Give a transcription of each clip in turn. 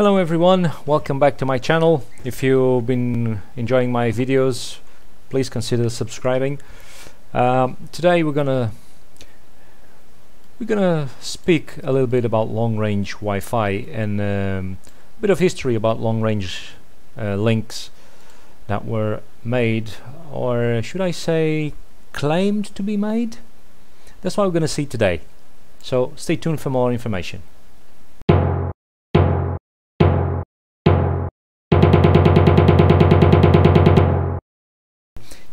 Hello everyone, welcome back to my channel. If you've been enjoying my videos, please consider subscribing. Today we're gonna speak a little bit about long-range Wi-Fi and a bit of history about long-range links that were made, or should I say claimed to be made. That's what we're gonna see today, so stay tuned for more information.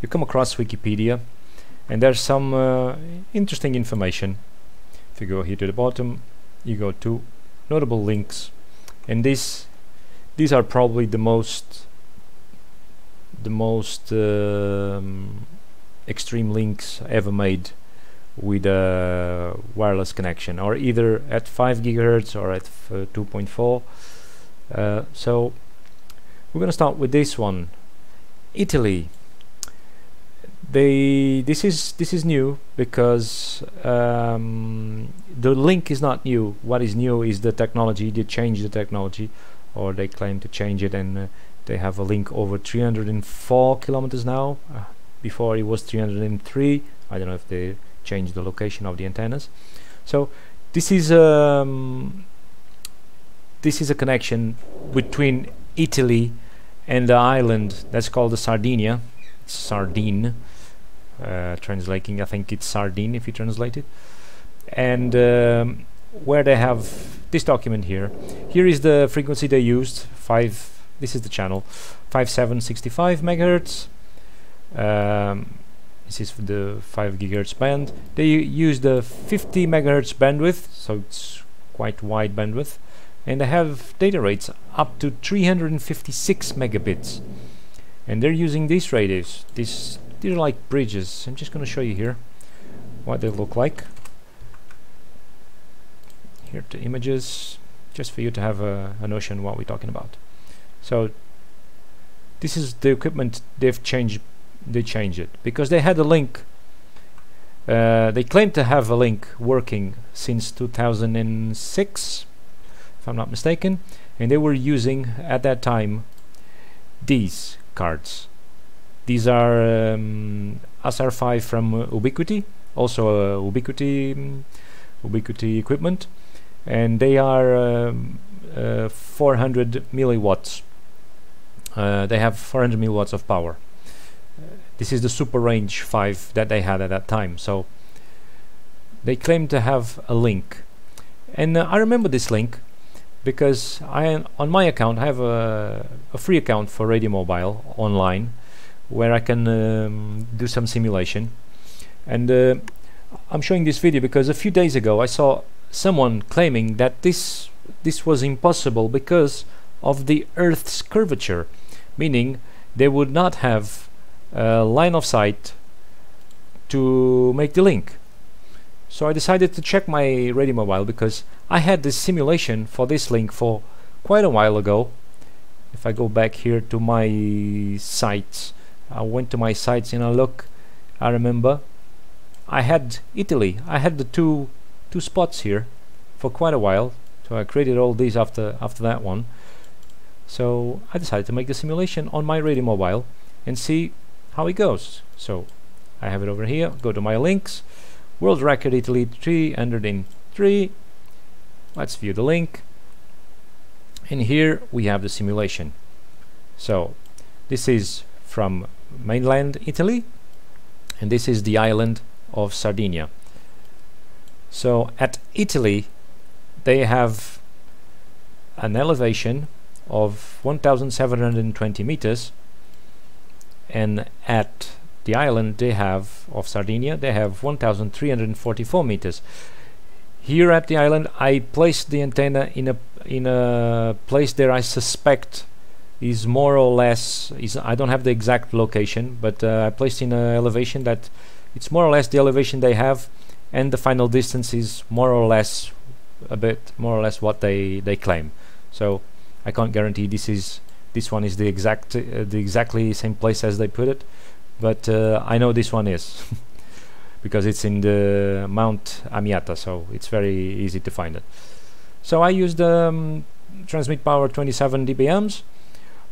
You come across Wikipedia and there's some interesting information. If you go here to the bottom, you go to notable links, and these are probably the most extreme links ever made with a wireless connection, or either at 5 GHz or at 2.4. So we're going to start with this one. Italy. This is new because the link is not new. What is new is the technology. They changed the technology, or they claim to change it, and they have a link over 304 kilometers now. Before it was 303. I don't know if they changed the location of the antennas. So this is a connection between Italy and the island that's called the Sardinia. Sardine. Translating, I think it's Sardine if you translate it. And where they have this document here. Here is the frequency they used. This is the channel, 5765 megahertz. This is the 5 gigahertz band. They use the 50 megahertz bandwidth, so it's quite wide bandwidth, and they have data rates up to 356 megabits. And they're using these radios. They're like bridges. I'm just going to show you here what they look like. Here the images, just for you to have a notion what we're talking about. So this is the equipment they've changed. They changed it because they had a link. They claim to have a link working since 2006, if I'm not mistaken, and they were using at that time these cards. These are SR5 from Ubiquiti, also Ubiquiti equipment, and they are 400 milliwatts. They have 400 milliwatts of power. This is the Super Range 5 that they had at that time. So they claim to have a link, and I remember this link because on my account I have a free account for Radio Mobile online, where I can do some simulation. And I'm showing this video because a few days ago I saw someone claiming that this was impossible because of the Earth's curvature, meaning they would not have a line of sight to make the link. So I decided to check my Radio Mobile because I had this simulation for this link for quite a while ago. If I go back here to my sites, I went to my sites and I remember I had Italy. I had the two spots here for quite a while, so I created all these after that one. So I decided to make the simulation on my Radio Mobile and see how it goes. So I have it over here. Go to my links. World record Italy 303. Let's view the link, and here we have the simulation. So this is from mainland Italy, and this is the island of Sardinia. So at Italy they have an elevation of 1720 meters, and at the island of Sardinia they have 1344 meters. Here at the island I placed the antenna in a place that I suspect is more or less, I don't have the exact location, but I placed in an elevation that it's more or less the elevation they have, and the final distance is more or less what they claim. So I can't guarantee this one is the exactly same place as they put it, but I know this one is because it's in the Monte Amiata, so it's very easy to find it. So I used transmit power 27 dBms.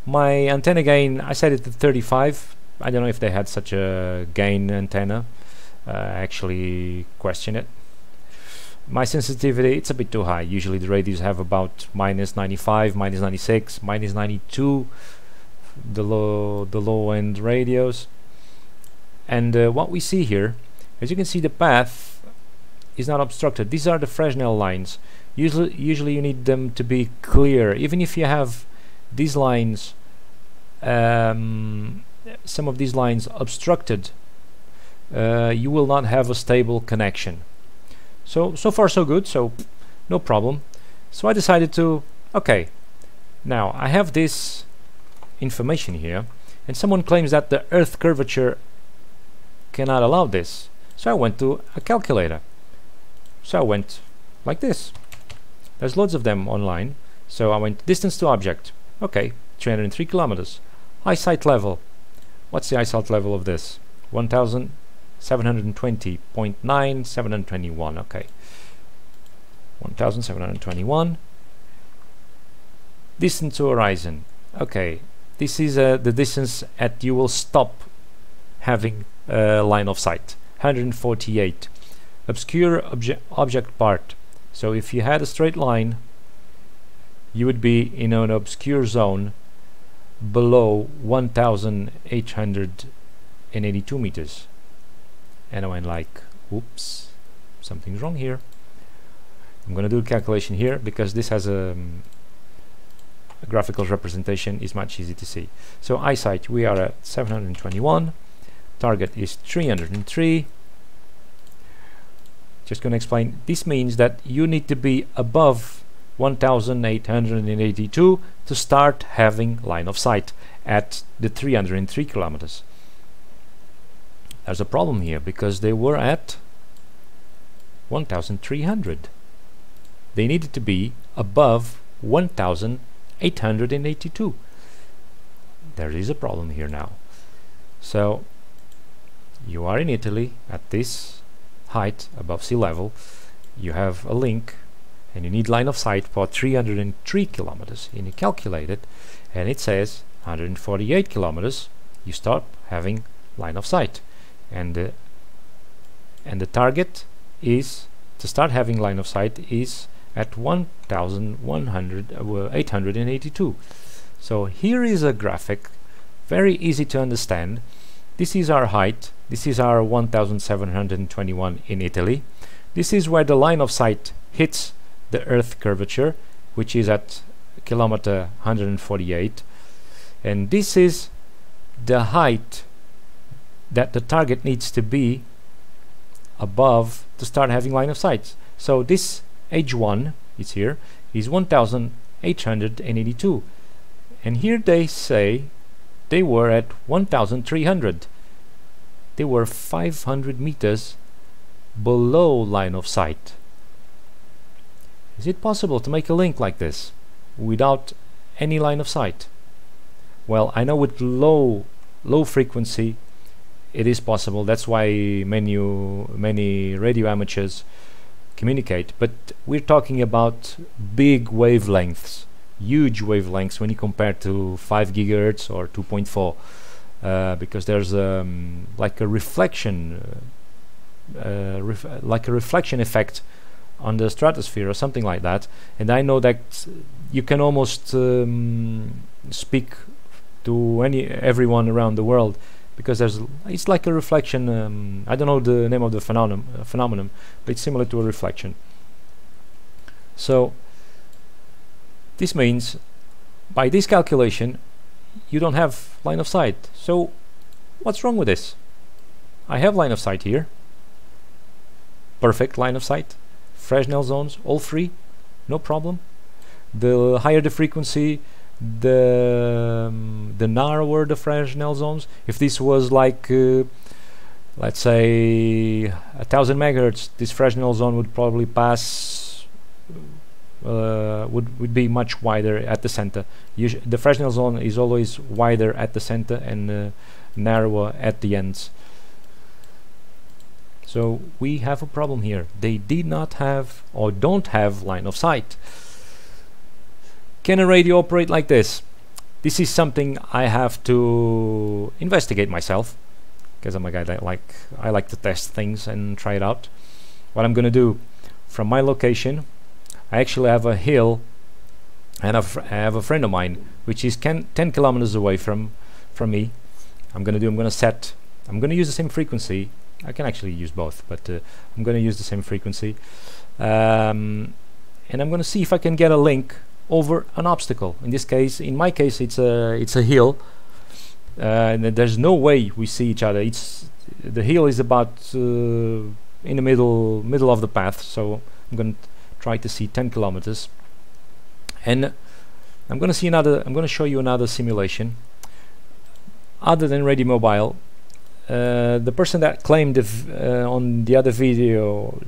My antenna gain, I set it to 35. I don't know if they had such a gain antenna. Actually question it. My sensitivity, it's a bit too high. Usually the radios have about -95, -96, -92, the low end radios. And what we see here, as you can see, the path is not obstructed. These are the Fresnel lines. Usually you need them to be clear. Even if you have these lines, some of these lines obstructed, you will not have a stable connection. So far so good, so no problem. So I decided to, okay, now I have this information here, and someone claims that the Earth curvature cannot allow this. So I went to a calculator. So I went like this. There's loads of them online. So I went distance to object. Okay, 303 kilometers. Eyesight level. What's the eyesight level of this? 1720.9, 721. Okay, 1721. Distance to horizon. Okay, this is the distance at you will stop having line of sight. 148. Obscure object part. So if you had a straight line, you would be in an obscure zone below 1882 meters. And I went like, oops, something's wrong here. I'm gonna do a calculation here because this has a graphical representation, is much easier to see. So eyesight, we are at 721. Target is 303. Just gonna explain. This means that you need to be above 1882 to start having line of sight at the 303 kilometers. There's a problem here because they were at 1300. They needed to be above 1882. There is a problem here now. So you are in Italy at this height above sea level, you have a link and you need line of sight for 303 kilometers, and you calculate it and it says 148 kilometers you start having line of sight, and the target is to start having line of sight is at 882. So here is a graphic, very easy to understand. This is our height, this is our 1721 in Italy. This is where the line of sight hits the Earth curvature, which is at kilometer 148, and this is the height that the target needs to be above to start having line of sight. So this H1 is here, is 1882, and here they say they were at 1300. They were 500 meters below line of sight. Is it possible to make a link like this without any line of sight? Well, I know with low frequency it is possible. That's why many radio amateurs communicate, but we're talking about big wavelengths, huge wavelengths when you compare to 5 gigahertz or 2.4, because there's like a reflection effect on the stratosphere or something like that, and I know that you can almost speak to everyone around the world, because it's like a reflection. I don't know the name of the phenomenon, but it's similar to a reflection. So this means by this calculation you don't have line of sight. So what's wrong with this? I have line of sight here, perfect line of sight, Fresnel zones, all free, no problem. The higher the frequency, the narrower the Fresnel zones. If this was like let's say 1000 megahertz, this Fresnel zone would probably pass would be much wider at the center. The Fresnel zone is always wider at the center and narrower at the ends. So we have a problem here. They did not have or don't have line of sight. Can a radio operate like this? This is something I have to investigate myself, because I'm a guy that I like to test things and try it out. What I'm gonna do, from my location, I actually have a hill, and I have a friend of mine which is 10 kilometers away from me. I'm gonna use the same frequency. I can actually use both, but I'm gonna use the same frequency, and I'm gonna see if I can get a link over an obstacle. In my case, it's a hill, and there's no way we see each other. The hill is about in the middle of the path, so I'm going to try to see 10 kilometers, and I'm going to show you another simulation other than Radio Mobile. The person that claimed on the other video,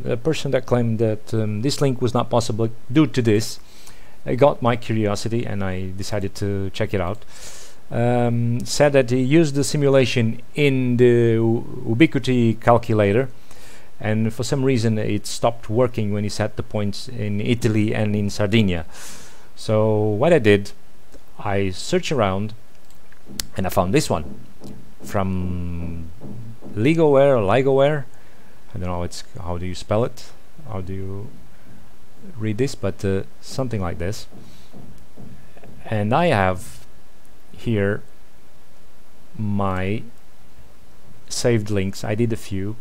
the person that claimed that this link was not possible due to this, it got my curiosity and I decided to check it out. Said that he used the simulation in the ubiquity calculator, and for some reason it stopped working when he set the points in Italy and in Sardinia. So what I did, I searched around and I found this one from Ligowave. I don't know how do you spell it, how do you read this, but something like this. And I have here my saved links. I did a few.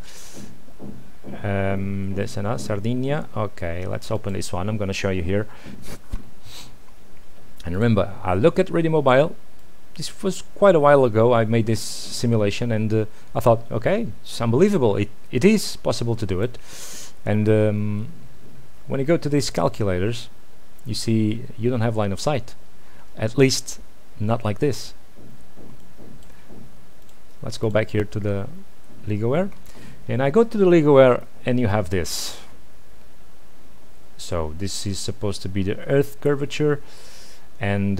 There's another Sardinia. Okay, let's open this one. I'm going to show you here. And remember, I look at Radio Mobile. This was quite a while ago. I made this simulation, and I thought, okay, it's unbelievable. It is possible to do it. And when you go to these calculators, you see you don't have line of sight, at least not like this. Let's go back here to the Ligowave, and I go to the Ligowave, and you have this. So this is supposed to be the Earth curvature, and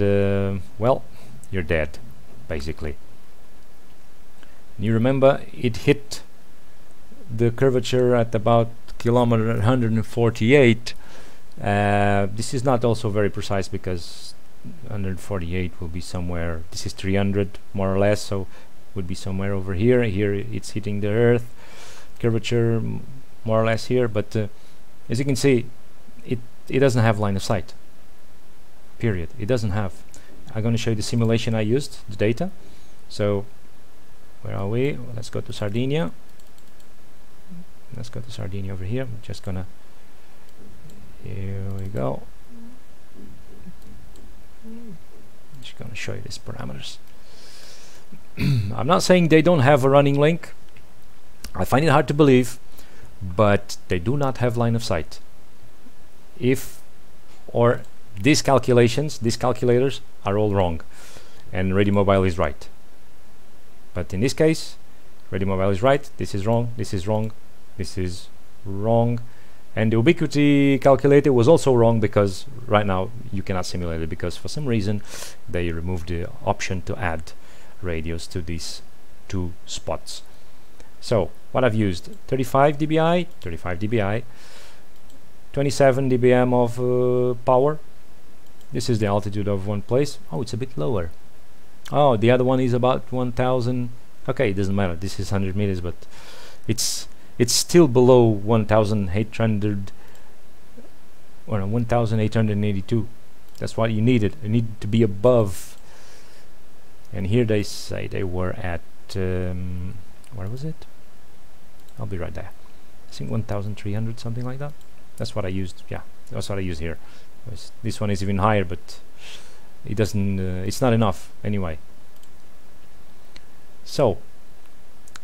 well, you're dead, basically. You remember it hit the curvature at about kilometer 148. This is not also very precise, because 148 will be somewhere, this is 300 more or less, so would be somewhere over here. Here it's hitting the Earth curvature more or less here, but as you can see, it doesn't have line of sight, period. It doesn't have. I'm going to show you the simulation I used, the data. So where are we? Let's go to Sardinia. Let's go to Sardinia over here. I'm just gonna, here we go. Just gonna show you these parameters. I'm not saying they don't have a running link. I find it hard to believe, but they do not have line of sight. These calculators are all wrong, and Radio Mobile is right. But in this case, Radio Mobile is right. This is wrong. This is wrong. This is wrong, and the ubiquity calculator was also wrong, because right now you cannot simulate it, because for some reason they removed the option to add radios to these two spots. So what I've used: 35 dBi, 27 dBm of power. This is the altitude of one place. Oh, it's a bit lower. Oh, the other one is about 1000. Okay, it doesn't matter. This is 100 meters, but it's still below 1800 or 1882. That's what you needed. You need to be above. And here they say they were at where was it? I'll be right there. I think 1300, something like that. That's what I used. Yeah, that's what I used here. This one is even higher, but it doesn't. It's not enough anyway. So,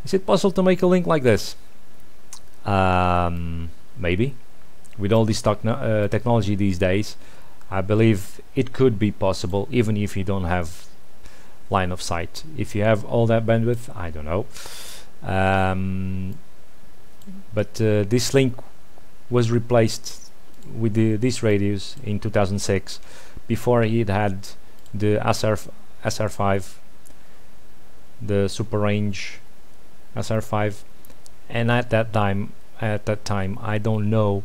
is it possible to make a link like this? Maybe. With all this technology these days, I believe it could be possible, even if you don't have line of sight. If you have all that bandwidth, I don't know. But this link was replaced with these radios in 2006. Before it had the SR5, the super range SR5, and at that time I don't know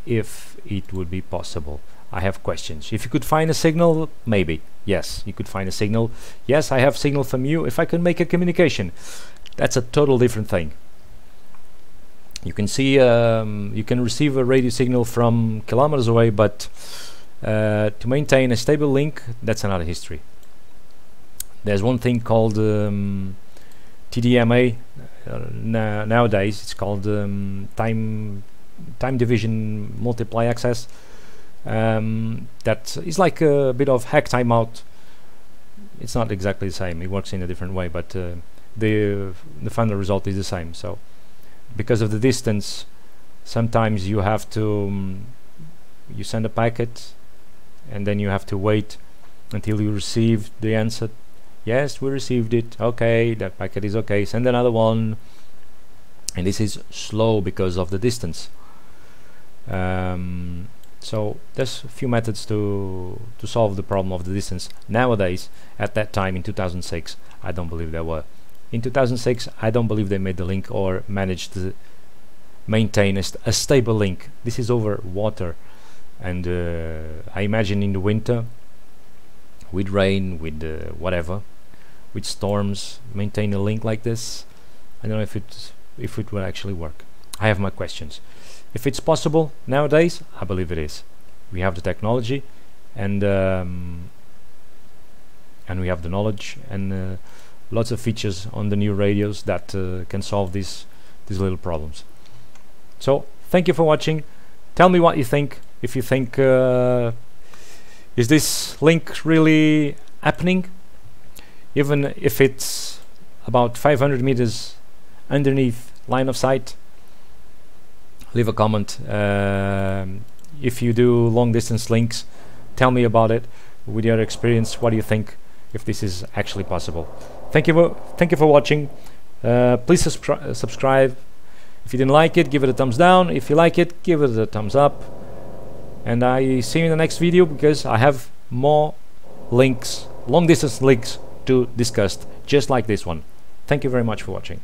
if it would be possible. I have questions. If you could find a signal, maybe. Yes, you could find a signal. Yes, I have signal from you. If I can make a communication, that's a total different thing. You can see, you can receive a radio signal from kilometers away, but to maintain a stable link, that's another history. There's one thing called TDMA. Nowadays, it's called time division multiply access. That is like a bit of hack timeout. It's not exactly the same. It works in a different way, but the final result is the same. So, because of the distance, sometimes you have to you send a packet, and then you have to wait until you receive the answer. Yes, we received it. Okay, that packet is okay. Send another one, and this is slow because of the distance. So there's a few methods to solve the problem of the distance nowadays. At that time in 2006, I don't believe there were. In 2006, I don't believe they made the link or managed to maintain a stable link. This is over water, and I imagine in the winter, with rain, with whatever, with storms, maintain a link like this, I don't know if it will actually work. I have my questions. If it's possible nowadays, I believe it is. We have the technology, and we have the knowledge, and lots of features on the new radios that can solve these little problems. So thank you for watching. Tell me what you think. If you think is this link really happening, even if it's about 500 meters underneath line of sight. Leave a comment. If you do long distance links, tell me about it with your experience. What do you think, if this is actually possible? Thank you for watching. Please subscribe. If you didn't like it, give it a thumbs down. If you like it, give it a thumbs up. And I see you in the next video, because I have more links, long distance links to discuss, just like this one. Thank you very much for watching.